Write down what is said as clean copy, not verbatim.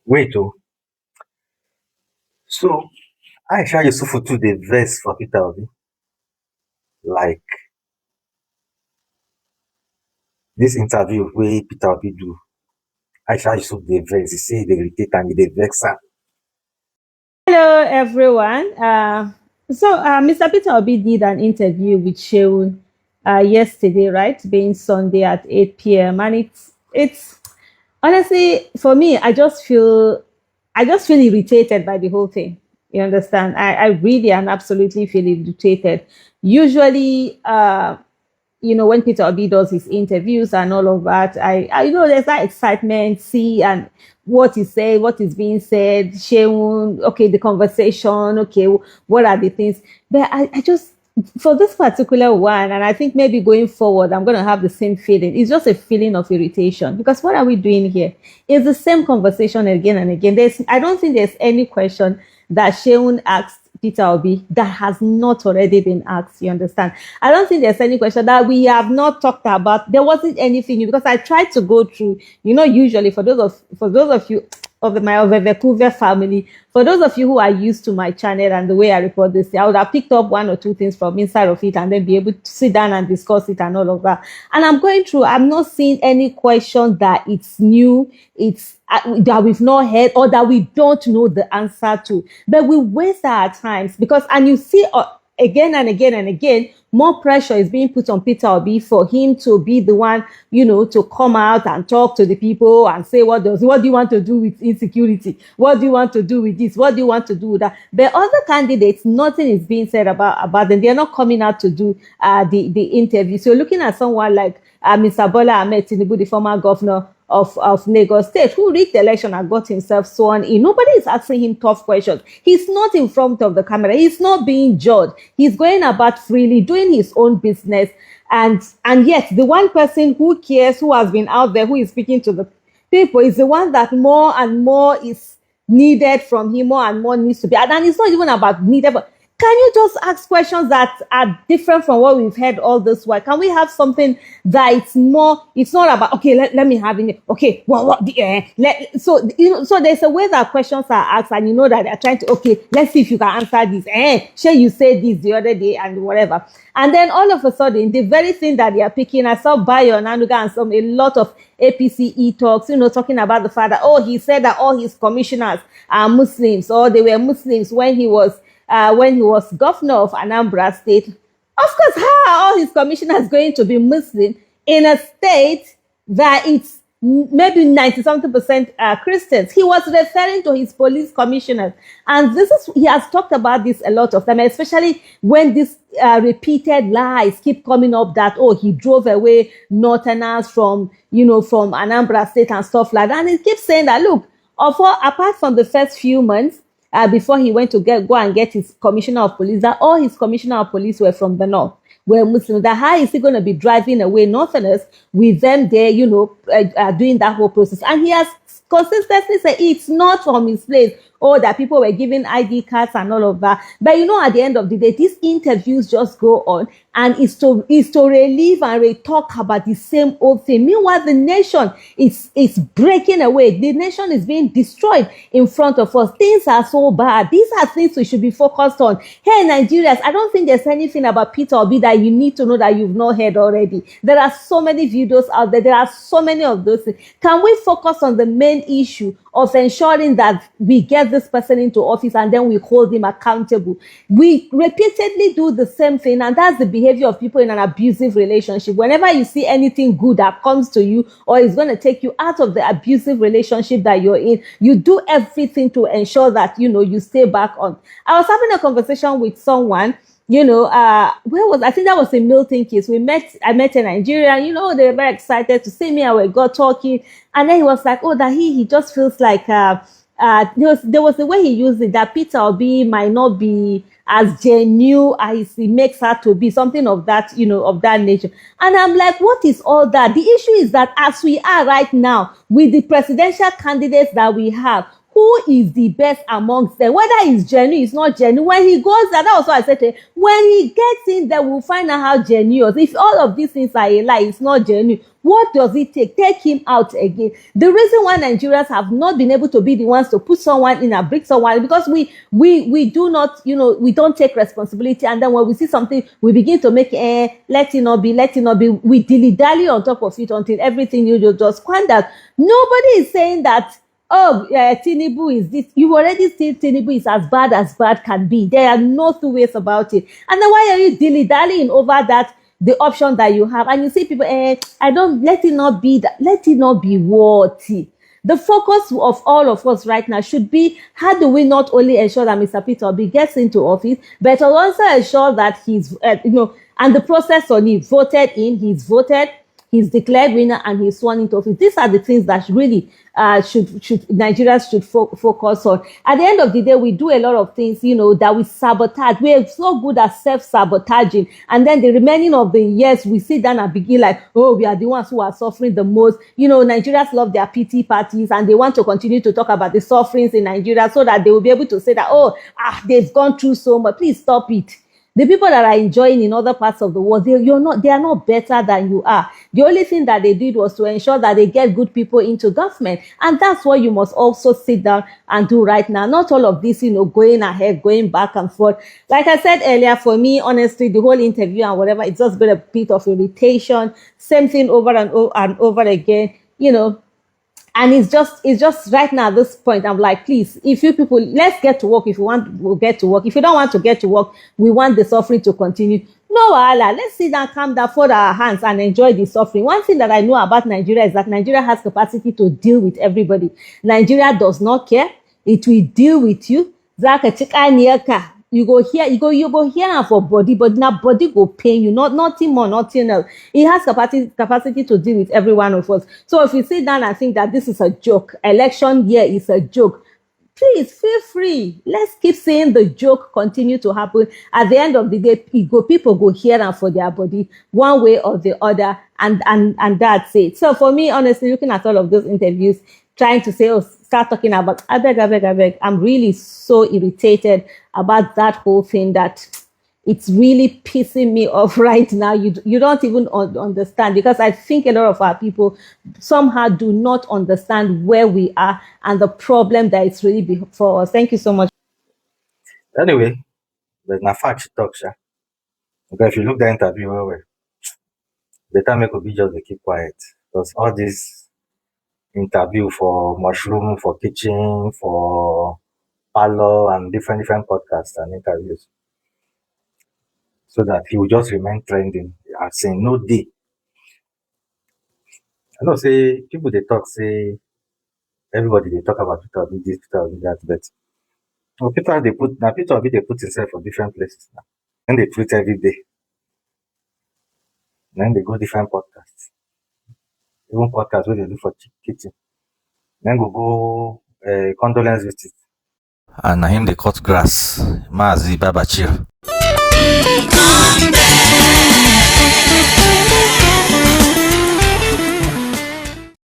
Wait oh, so Aisha Yesufu too dey vex for Peter Obi, like dis interview wey Peter Obi do, Aisha Yesufu dey vex, e say e dey irritate am, e dey vex am. Hello, everyone. Mr. Peter Obi did an interview with Seun yesterday, right? Being Sunday at 8 p.m. And it's honestly for me, I just feel irritated by the whole thing. You understand? I really and absolutely feel irritated. Usually, when Peter Obi does his interviews and all of that, I know there's that excitement, see, and what is said, what is being said, sharing, okay, the conversation, okay, what are the things. But I just, for this particular one, and I think maybe going forward, I'm going to have the same feeling. It's just a feeling of irritation because what are we doing here? It's the same conversation again and again. I don't think there's any question that Sheun asked Peter Obi that has not already been asked. You understand? I don't think there's any question that we have not talked about. There wasn't anything new because I tried to go through. Usually for those of you of the Vancouver family, for those of you who are used to my channel and the way I report this, I would have picked up one or two things from inside of it and then be able to sit down and discuss it and all of that. And I'm going through. I'm not seeing any question that it's new. It's that we've not heard or that we don't know the answer to. But we waste our times because, and you see again and again and again, more pressure is being put on Peter Obi for him to be the one, to come out and talk to the people and say, what do you want to do with insecurity? What do you want to do with this? What do you want to do with that? But other candidates, nothing is being said about them. They're not coming out to do the interview. So looking at someone like Mr. Bola Ahmed Tinubu, the former governor of Lagos State, who rigged the election and got himself sworn in. Nobody is asking him tough questions. He's not in front of the camera. He's not being judged. He's going about freely doing his own business. And yet the one person who cares, who has been out there, who is speaking to the people, is the one that more and more is needed from him, more and more needs to be. And it's not even about needed, but can you just ask questions that are different from what we've heard all this while? Can we have something that it's not about, okay, let me have it. Okay, so there's a way that questions are asked and you know that they're trying to, okay, let's see if you can answer this. Sure, you said this the other day and whatever. And then all of a sudden, the very thing that they are picking, I saw Bayo Nanuga and a lot of APCE talks, talking about the fact that, he said that all his commissioners are Muslims or they were Muslims when he was governor of Anambra State. Of course, how are all his commissioners going to be Muslim in a state that it's maybe 90-something% Christians? He was referring to his police commissioners. And he has talked about this a lot of time, especially when these repeated lies keep coming up that, he drove away Northerners from Anambra State and stuff like that. And he keeps saying that, look, apart from the first few months, before he went to go and get his commissioner of police, that all his commissioner of police were from the north, were Muslims. That how is he going to be driving away northerners with them there, doing that whole process? And he has consistently said it's not from his place. That people were giving ID cards and all of that. But at the end of the day, these interviews just go on and it's to relieve and talk about the same old thing. Meanwhile, the nation is breaking away. The nation is being destroyed in front of us. Things are so bad. These are things we should be focused on. Hey, Nigerians, I don't think there's anything about Peter Obi that you need to know that you've not heard already. There are so many videos out there. There are so many of those things. Can we focus on the main issue of ensuring that we get this person into office and then we hold him accountable? We repeatedly do the same thing, and that's the behavior of people in an abusive relationship. Whenever you see anything good that comes to you or is going to take you out of the abusive relationship that you're in, you do everything to ensure that you stay back on. I was having a conversation with someone, I think that was in Milton Keynes. I met a Nigerian, they were very excited to see me and we got talking. And then he was like, that he just feels like, there was the way he used it, that Peter Obi might not be as genuine as he makes her to be, something of that, of that nature. And I'm like, what is all that? The issue is that as we are right now with the presidential candidates that we have, who is the best amongst them, whether it's genuine, it's not genuine. When he goes there, that was what I said to him. When he gets in there, we'll find out how genuine. If all of these things are a lie, it's not genuine. What does it take? Take him out again. The reason why Nigerians have not been able to be the ones to put someone in and bring someone, because we do not, we don't take responsibility. And then when we see something, we begin to make let it not be, let it not be. We dilly-dally on top of it until everything just squandered. Nobody is saying that, oh, Tinubu is this. You already see Tinubu is as bad can be. There are no two ways about it. And then why are you dilly-dallying over that, the option that you have? And you see people, I don't, let it not be that, let it not be what? The focus of all of us right now should be, how do we not only ensure that Mr. Peter Obi gets into office, but also ensure that he's, and the process on it, voted in, he's voted, he's declared winner, and he's sworn into office. These are the things that really should Nigerians should focus on. At the end of the day, we do a lot of things, that we sabotage. We are so good at self-sabotaging, and then the remaining of the years, we sit down and begin like, oh, we are the ones who are suffering the most. Nigerians love their pity parties, and they want to continue to talk about the sufferings in Nigeria so that they will be able to say that, oh, they've gone through so much. Please stop it. The people that are enjoying in other parts of the world, they are not better than you are. The only thing that they did was to ensure that they get good people into government. And that's what you must also sit down and do right now. Not all of this, going ahead, going back and forth. Like I said earlier, for me, honestly, the whole interview and whatever, it's just been a bit of irritation. Same thing over and over again, and it's just right now at this point, I'm like, please, if you people, let's get to work. If you want, we'll get to work. If you don't want to get to work, we want the suffering to continue. No, wahala. Let's sit down, calm down, fold our hands, and enjoy the suffering. One thing that I know about Nigeria is that Nigeria has capacity to deal with everybody. Nigeria does not care. It will deal with you. Zaka chika nieka. You go here and for body, but now body go pain you, nothing more, nothing else. It has capacity to deal with every one of us. So if you sit down and think that this is a joke, election year is a joke, please feel free. Let's keep seeing the joke continue to happen. At the end of the day, people go here and for their body, one way or the other, and that's it. So for me, honestly, looking at all of those interviews, trying to say, oh, start talking about, I beg. I'm really so irritated about that whole thing that it's really pissing me off right now. You don't even understand, because I think a lot of our people somehow do not understand where we are and the problem that it's really before us. Thank you so much. Anyway, but na fact she talk, sha. Because if you look the interview well, better make Obi just dey keep quiet. Because all this interview for mushroom, for kitchen, for parlor, and different podcasts and interviews, so that he will just remain trending. As saying no day. I know say people they talk say everybody they talk about Peter Obi this, Peter Obi that, but Peter Obi they put himself for different places now. Then they tweet every day. Then they go different podcasts. Even podcasts where they do for kitchen. Then go condolence visit. And na him dey cut grass. Maazi Babachir.